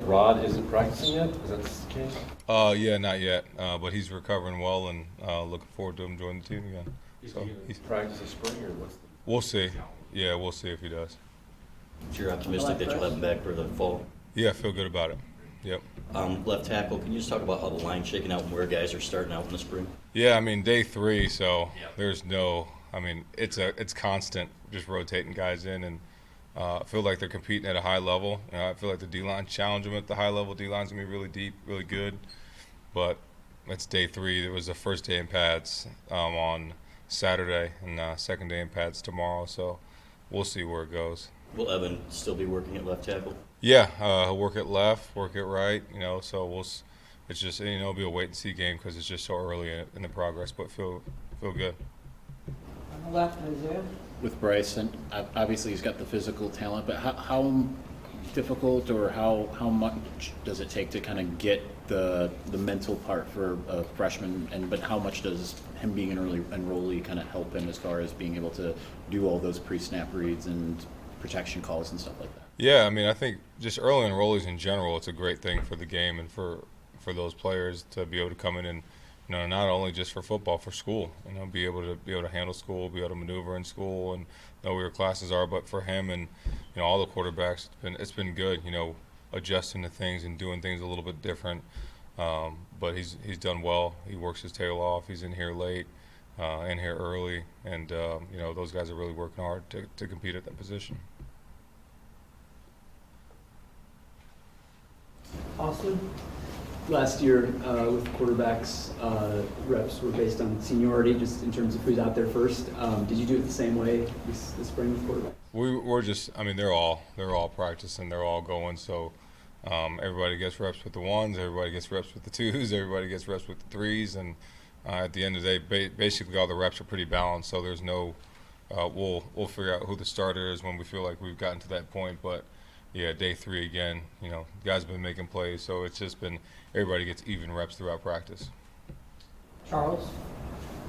Rod isn't practicing yet? Is that the case? Yeah, not yet. But he's recovering well, and looking forward to him joining the team again. He's going to practice this spring, or what's the? We'll see. Yeah, we'll see if he does. So you're optimistic that you'll have him back for the fall? Yeah, I feel good about it. Yep. Left tackle, can you just talk about how the line's shaking out and where guys are starting out in the spring? Yeah, I mean, day 3, so there's no. I mean, it's constant, just rotating guys in, and I feel like they're competing at a high level. I feel like the D-line challenge them at the high level. D-line's gonna be really deep, really good, but it's day 3. There was the first day in pads on Saturday, and second day in pads tomorrow. So we'll see where it goes. Will Evan still be working at left tackle? Yeah, he'll work it left, work it right. So it's just it'll be a wait and see game because it's just so early in the progress. But feel good. On the left, Isaiah. With Bryce, and obviously he's got the physical talent, but how difficult or how much does it take to kind of get the mental part for a freshman, but how much does him being an early enrollee kind of help him as far as being able to do all those pre-snap reads and protection calls and stuff like that? Yeah, I mean, I think just early enrollees in general, it's a great thing for the game and for those players to be able to come in and not only just for football, for school, be able to handle school, be able to maneuver in school, and know where your classes are. But for him and all the quarterbacks, it's been good, adjusting to things and doing things a little bit different. But he's done well. He works his tail off. He's in here late, in here early, and those guys are really working hard to compete at that position. Austin. Last year with quarterbacks, reps were based on seniority, just in terms of who's out there first. Did you do it the same way this spring with quarterbacks? We're just, I mean, they're all practicing, they're all going. So everybody gets reps with the ones, everybody gets reps with the twos, everybody gets reps with the threes, and at the end of the day, basically all the reps are pretty balanced. So there's no, we'll figure out who the starter is when we feel like we've gotten to that point, but. Yeah, day 3 again. Guys have been making plays, so it's just been everybody gets even reps throughout practice. Charles.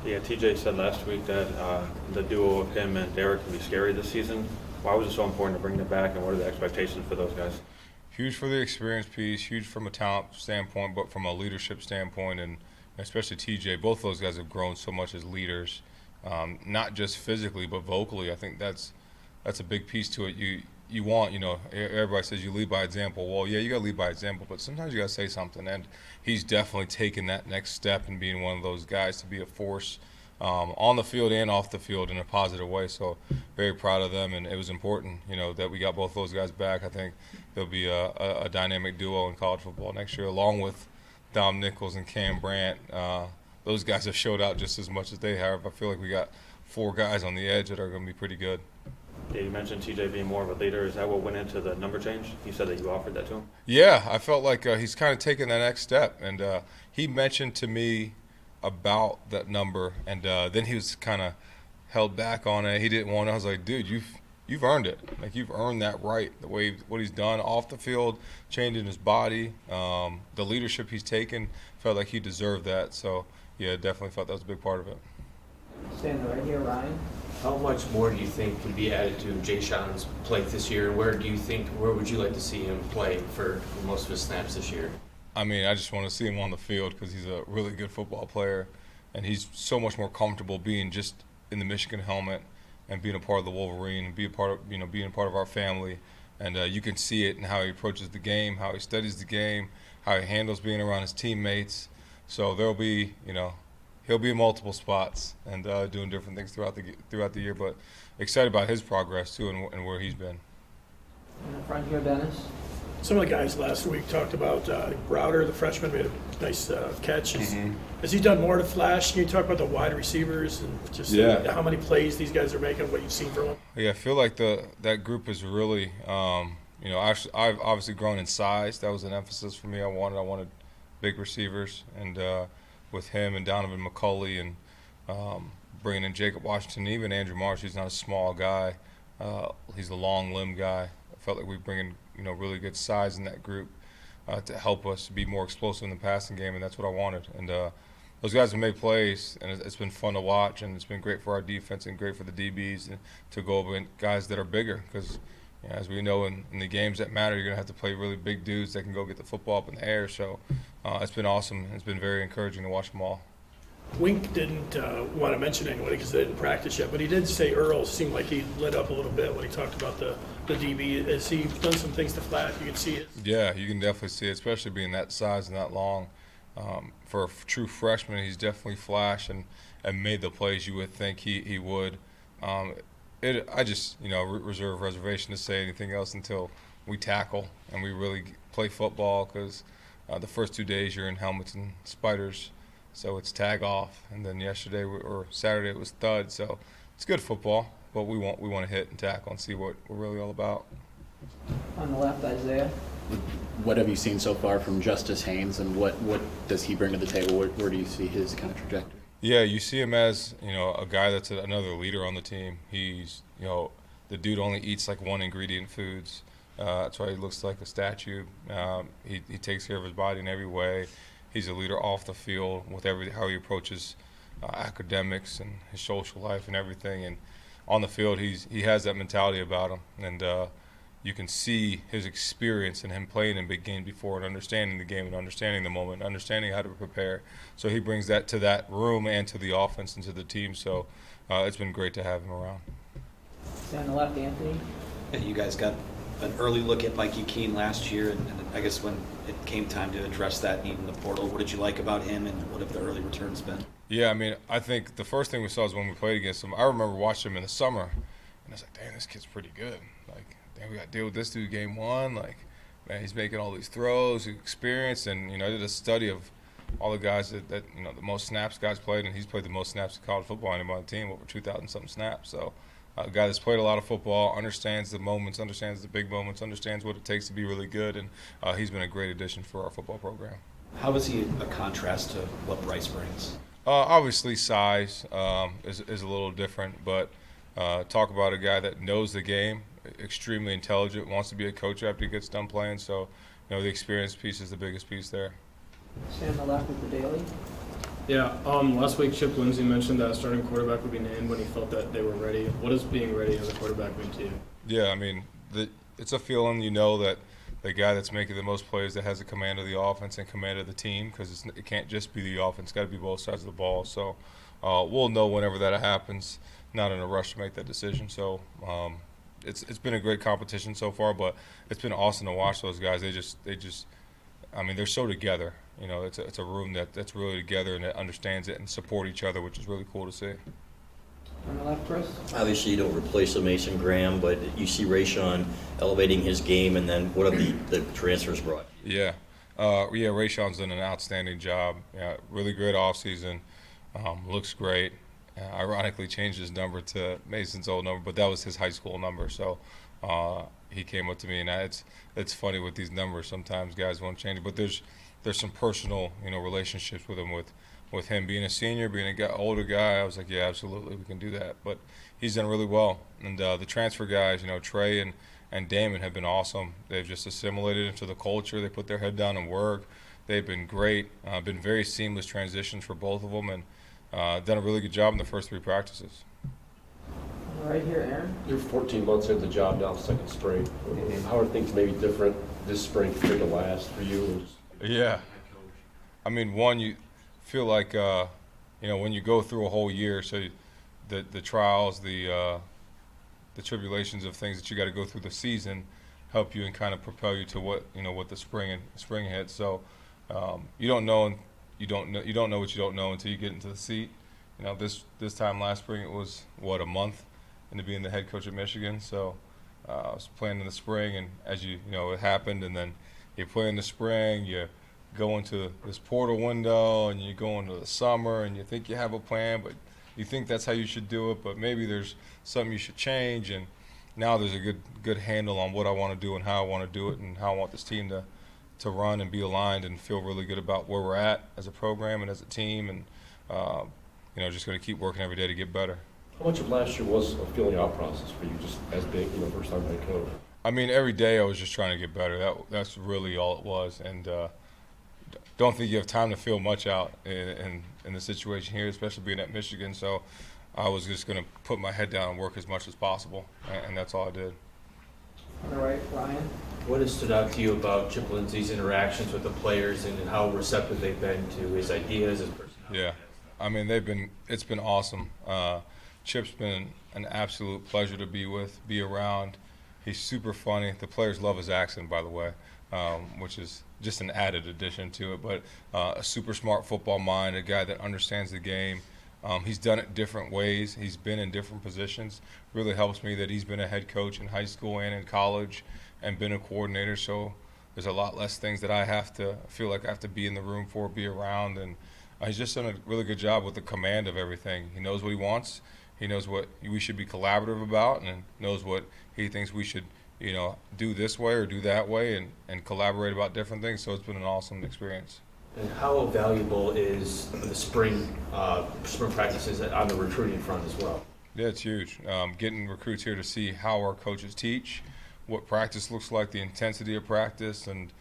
Yeah, TJ said last week that the duo of him and Derek can be scary this season. Why was it so important to bring them back, and what are the expectations for those guys? Huge for the experience piece, huge from a talent standpoint, but from a leadership standpoint, and especially TJ. Both of those guys have grown so much as leaders, not just physically but vocally. I think that's a big piece to it. You want, everybody says you lead by example. Well, yeah, you got to lead by example, but sometimes you got to say something. And he's definitely taken that next step and being one of those guys to be a force on the field and off the field in a positive way. So very proud of them, and it was important, that we got both those guys back. I think there'll be a dynamic duo in college football next year, along with Dom Nichols and Cam Brandt. Those guys have showed out just as much as they have. I feel like we got 4 guys on the edge that are going to be pretty good. Yeah, you mentioned TJ being more of a leader. Is that what went into the number change? You said that you offered that to him? Yeah, I felt like he's kind of taken that next step. And he mentioned to me about that number, and then he was kind of held back on it. He didn't want it. I was like, dude, you've earned it. Like, you've earned that right, the way what he's done off the field, changing his body, the leadership he's taken, felt like he deserved that. So, yeah, definitely felt that was a big part of it. Stand right here, Ryan. How much more do you think can be added to Jay Sean's play this year? Where would you like to see him play for most of his snaps this year? I mean, I just want to see him on the field because he's a really good football player, and he's so much more comfortable being just in the Michigan helmet and being a part of the Wolverine and being a part of our family. And you can see it in how he approaches the game, how he studies the game, how he handles being around his teammates. So there'll be, he'll be in multiple spots and doing different things throughout the year, but excited about his progress too and where he's been. In the front here, Dennis. Some of the guys last week talked about Browder, the freshman, made a nice catch. Has he done more to flash? Can you talk about the wide receivers and just how many plays these guys are making, what you've seen from them? Yeah, I feel like that group is really, I've obviously grown in size. That was an emphasis for me. I wanted big receivers, and with him and Donovan McCulley and bringing in Jacob Washington, even Andrew Marsh, he's not a small guy. He's a long limb guy. I felt like we bring in really good size in that group to help us be more explosive in the passing game, and that's what I wanted. And those guys have made plays, and it's been fun to watch, and it's been great for our defense and great for the DBs and to go over guys that are bigger because as we know in the games that matter, you're going to have to play really big dudes that can go get the football up in the air. So it's been awesome. It's been very encouraging to watch them all. Wink didn't want to mention anybody because they didn't practice yet, but he did say Earl seemed like he lit up a little bit when he talked about the DB. Has he done some things to flat? You can see it. Yeah, you can definitely see it, especially being that size and that long. For a true freshman, he's definitely flashed and made the plays you would think he would. I just reserve reservation to say anything else until we tackle and we really play football, because the first 2 days you're in helmets and spiders. So it's tag off, and then yesterday or Saturday it was thud. So it's good football, but we want to hit and tackle and see what we're really all about. On the left, Isaiah. What have you seen so far from Justice Haynes, and what does he bring to the table? Where do you see his kind of trajectory? Yeah, you see him as a guy that's another leader on the team. He's the dude only eats like one ingredient foods. That's why he looks like a statue. He takes care of his body in every way. He's a leader off the field with how he approaches academics and his social life and everything. And on the field, he has that mentality about him. And you can see his experience in him playing in big games before and understanding the game and understanding the moment, understanding how to prepare. So he brings that to that room and to the offense and to the team. So it's been great to have him around. Stay on the left, Anthony. Yeah, you guys got an early look at Mikey Keene last year, and I guess when it came time to address that need in the portal, what did you like about him, and what have the early returns been? Yeah, I mean, I think the first thing we saw is when we played against him. I remember watching him in the summer, and I was like, damn, this kid's pretty good. Like, damn, we got to deal with this dude game one. Like, man, he's making all these throws, experience, and, I did a study of all the guys that the most snaps guys played, and he's played the most snaps in college football on the team, over 2,000-something snaps. So a guy that's played a lot of football, understands the moments, understands the big moments, understands what it takes to be really good, and he's been a great addition for our football program. How is he a contrast to what Bryce brings? Obviously, size is a little different, but talk about a guy that knows the game, extremely intelligent, wants to be a coach after he gets done playing. So, the experience piece is the biggest piece there. Stay on the left with the Daily. Yeah, last week Chip Lindsey mentioned that a starting quarterback would be named when he felt that they were ready. What does being ready as a quarterback mean to you? Yeah, I mean, it's a feeling, that the guy that's making the most plays, that has the command of the offense and command of the team, because it can't just be the offense, it's got to be both sides of the ball. So we'll know whenever that happens, not in a rush to make that decision. So it's been a great competition so far, but it's been awesome to watch those guys. They just I mean, they're so together. It's a room that's really together and that understands it and support each other, which is really cool to see. On the left, Chris. Obviously, you don't replace a Mason Graham, but you see Rayshon elevating his game, and then what have the transfers brought? Yeah. Rayshon's done an outstanding job. Yeah, really great offseason. Looks great. Ironically, changed his number to Mason's old number, but that was his high school number. So he came up to me, and it's funny with these numbers. Sometimes guys won't change it, but there's some personal relationships with him, with him being a senior, being older guy. I was like, yeah, absolutely, we can do that. But he's done really well, and the transfer guys, Trey and Damon, have been awesome. They've just assimilated into the culture. They put their head down and work. They've been great. Been very seamless transitions for both of them, and done a really good job in the first 3 practices. Right here, Aaron. You're 14 months into the job now, second spring. How are things maybe different this spring compared to last for you? Yeah. I mean, one, you feel like, when you go through a whole year, so the trials, the tribulations of things that you got to go through the season help you and kind of propel you to what the spring hits. So you don't know what you don't know until you get into the seat. This time last spring it was a month into being the head coach at Michigan. So I was playing in the spring, and as it happened, and then you play in the spring, you go into this portal window, and you go into the summer, and you think you have a plan, but you think that's how you should do it, but maybe there's something you should change. And now there's a good handle on what I want to do and how I want to do it, and how I want this team to run and be aligned and feel really good about where we're at as a program and as a team, and just going to keep working every day to get better. How much of last year was a feeling out process for you, just as big, first time head coach? I mean, every day I was just trying to get better. That's really all it was, and don't think you have time to feel much out in the situation here, especially being at Michigan. So I was just going to put my head down and work as much as possible, and that's all I did. On the right, Ryan. What has stood out to you about Chip Lindsey's interactions with the players and how receptive they've been to his ideas, his personality? Yeah, I mean it's been awesome. Chip's been an absolute pleasure to be with, be around. He's super funny. The players love his accent, by the way, which is just an added addition to it. But a super smart football mind, a guy that understands the game. He's done it different ways. He's been in different positions. Really helps me that he's been a head coach in high school and in college and been a coordinator. So there's a lot less things that I feel like I have to be in the room for, be around. And he's just done a really good job with the command of everything. He knows what he wants. He knows what we should be collaborative about, and knows what he thinks we should, do this way or do that way, and collaborate about different things. So it's been an awesome experience. And how valuable is the spring practices on the recruiting front as well? Yeah, it's huge. Getting recruits here to see how our coaches teach, what practice looks like, the intensity of practice, and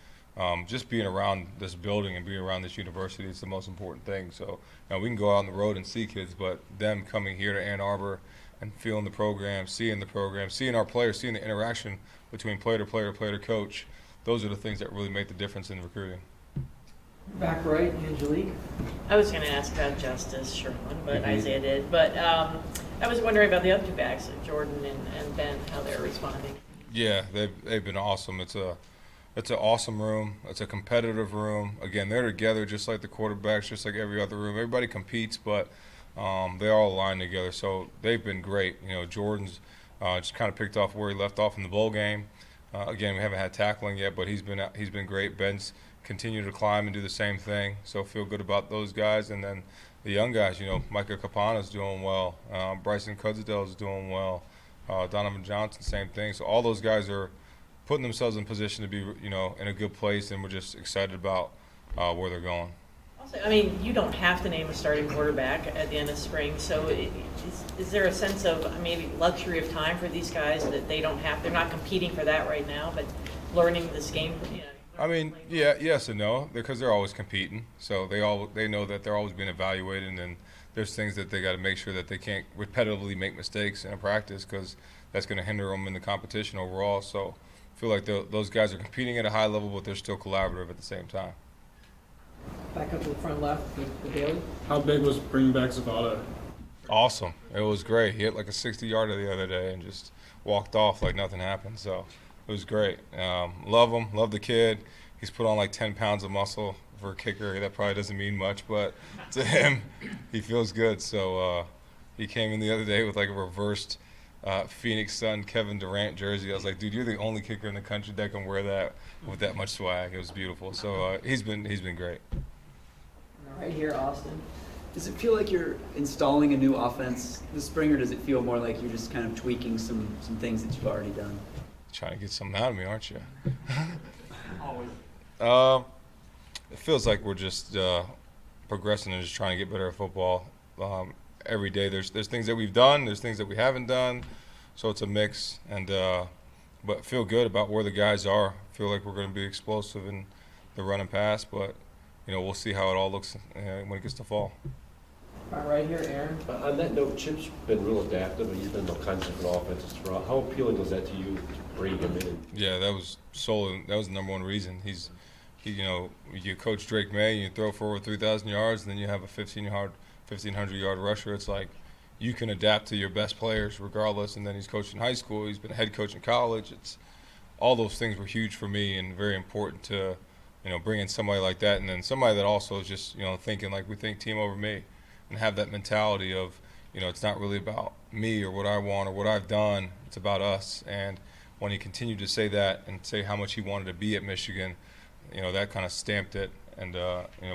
just being around this building and being around this university is the most important thing. So we can go out on the road and see kids, but them coming here to Ann Arbor and feeling the program, seeing our players, seeing the interaction between player to player, player to coach, those are the things that really make the difference in recruiting. Back right, Angelique. I was going to ask about Justice Sherrone, but Isaiah did. But I was wondering about the other two backs, Jordan and Ben, how they're responding. Yeah, they've been awesome. It's an awesome room. It's a competitive room. Again, they're together just like the quarterbacks, just like every other room. Everybody competes, but they all align together. So they've been great. Jordan's just kind of picked off where he left off in the bowl game. Again, we haven't had tackling yet, but he's been great. Ben's continued to climb and do the same thing. So feel good about those guys. And then the young guys, Micah Capana's doing well. Bryson Cudzedel's doing well. Donovan Johnson, same thing. So all those guys are putting themselves in position to be, in a good place, and we're just excited about where they're going. Also, I mean, you don't have to name a starting quarterback at the end of spring, so is there a sense of maybe luxury of time for these guys that they're not competing for that right now, but learning this game? I mean, yeah, yes and no, because they're always competing. So they know that they're always being evaluated, and there's things that they got to make sure that they can't repetitively make mistakes in a practice, because that's going to hinder them in the competition overall. So I feel like those guys are competing at a high level, but they're still collaborative at the same time. Back up to the front left, the Daily. How big was bringing back Zapata? Awesome. It was great. He hit like a 60-yarder the other day and just walked off like nothing happened. So it was great. Love him. Love the kid. He's put on like 10 pounds of muscle for a kicker. That probably doesn't mean much, but to him, he feels good. So he came in the other day with like a reversed Phoenix Sun Kevin Durant jersey. I was like, dude, you're the only kicker in the country that can wear that with that much swag. It was beautiful. So he's been great. Right here, Austin. Does it feel like you're installing a new offense this spring, or does it feel more like you're just kind of tweaking some things that you've already done? Trying to get something out of me, aren't you? Always. It feels like we're just progressing and just trying to get better at football. Every day there's things that we've done, there's things that we haven't done, so it's a mix. And but feel good about where the guys are. Feel like we're going to be explosive in the run and pass, but we'll see how it all looks when it gets to fall. Right here, Aaron. On that note, Chip's been real adaptive, and he's been in all kinds of different offenses throughout. How appealing was that to you, bringing him in? Yeah, that was the number one reason. You coach Drake May, you throw for over 3,000 yards, and then you have a 1,500-yard rusher. It's like you can adapt to your best players regardless. And then he's coached in high school. He's been a head coach in college. All those things were huge for me and very important to bring in somebody like that, and then somebody that also is just thinking like we think team over me, and have that mentality of it's not really about me or what I want or what I've done. It's about us. And when he continued to say that and say how much he wanted to be at Michigan, that kind of stamped it and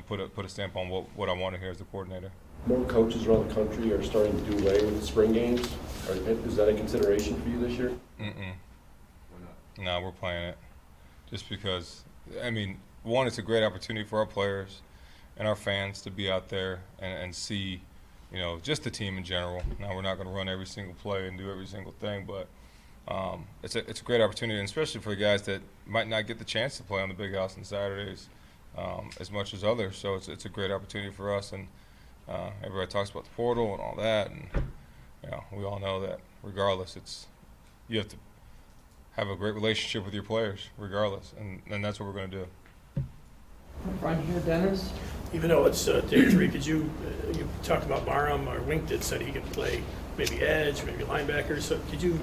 put a stamp on what I wanted here as the coordinator. More coaches around the country are starting to do away with the spring games. Is that a consideration for you this year? Why not? No, we're playing it. Just because, one, it's a great opportunity for our players and our fans to be out there and see, just the team in general. Now, we're not going to run every single play and do every single thing, but it's a great opportunity, and especially for the guys that might not get the chance to play on the Big House on Saturdays as much as others. So it's a great opportunity for us, and everybody talks about the portal and all that, and we all know that regardless, you have to have a great relationship with your players, regardless, and that's what we're going to do. Front here, Dennis. Even though it's day 3, could you talked about Barham, or Wink did said he could play maybe edge, maybe linebacker. So could you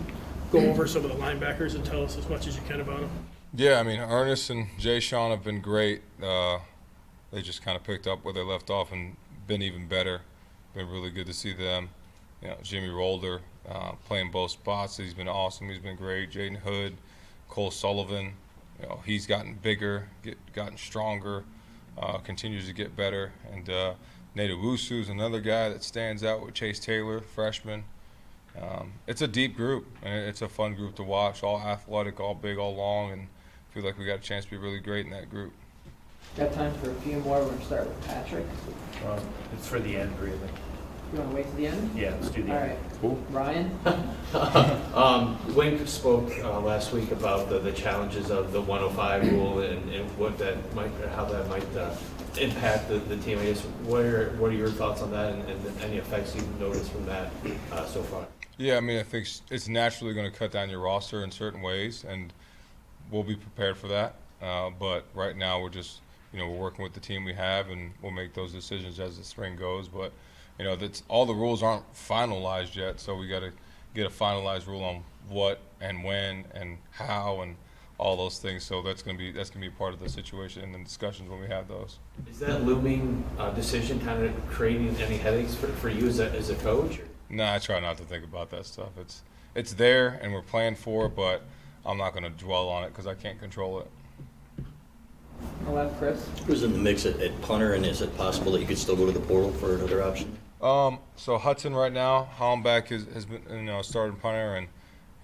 go over some of the linebackers and tell us as much as you can about them? Yeah, I mean, Ernest and Jay Sean have been great. They just kind of picked up where they left off and been even better. Been really good to see them. You know, Jimmy Rolder playing both spots. He's been awesome. He's been great. Jaden Hood, Cole Sullivan. You know, he's gotten bigger, gotten stronger, continues to get better. And Nate Owusu is another guy that stands out with Chase Taylor, freshman. It's a deep group, and it's a fun group to watch. All athletic, all big, all long, and I feel like we got a chance to be really great in that group. Got time for a few more. We're going to start with Patrick. It's for the end, really. You want to wait to the end? Yeah, let's do the All end. right. Cool. Ryan? Wink spoke last week about the challenges of the 105 rule and what that might, how that might impact the team. I guess what are your thoughts on that and any effects you've noticed from that so far? Yeah, I mean, I think it's naturally going to cut down your roster in certain ways, and we'll be prepared for that. But right now, we're just, we're working with the team we have, and we'll make those decisions as the spring goes. But that's all the rules aren't finalized yet, so we got to get a finalized rule on what and when and how and all those things. So that's going to be part of the situation and the discussions when we have those. Is that looming decision kind of creating any headaches for you as a coach? Or? No, I try not to think about that stuff. It's there and we're playing for it, but I'm not going to dwell on it because I can't control it. I'll have Chris. Who's in the mix at punter, and is it possible that you could still go to the portal for another option? So Hudson right now, Hollenbeck has been starting punter, and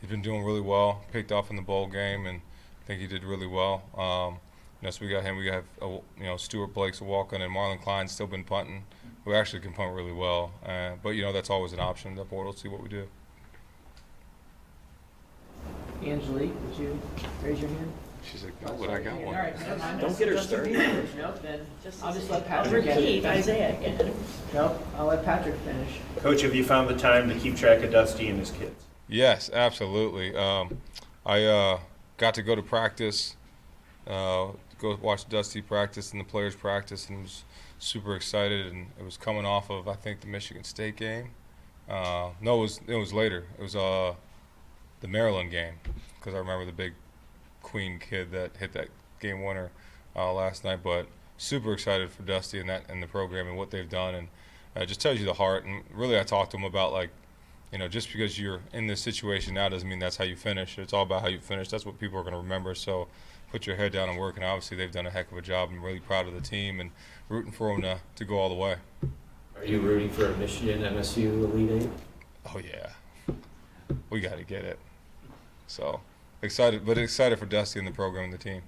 he's been doing really well. Picked off in the bowl game, and I think he did really well. So we got him. We have Stuart Blake's a walk-on, and Marlon Klein's still been punting, who actually can punt really well. But that's always an option. The portal, see what we do. Angelique, would you raise your hand? She's like, no, but I got one. All right, never mind. Don't get her started. Nope, then Just I'll just let I'll Patrick get repeat it. Isaiah again. Nope, I'll let Patrick finish. Coach, have you found the time to keep track of Dusty and his kids? Yes, absolutely. I got to go to practice, go watch Dusty practice and the players practice, and was super excited. And it was coming off of, I think, the Michigan State game. No, it was later. It was the Maryland game, because I remember the big Queen kid that hit that game winner last night. But super excited for Dusty and the program and what they've done, and it just tells you the heart. And really, I talked to him about, like, just because you're in this situation now doesn't mean that's how you finish. It's all about how you finish. That's what people are going to remember. So put your head down and work. And obviously, they've done a heck of a job. I'm really proud of the team and rooting for them to go all the way. Are you rooting for a Michigan MSU Elite Eight? Oh yeah, we got to get it. So excited for Dusty and the program and the team.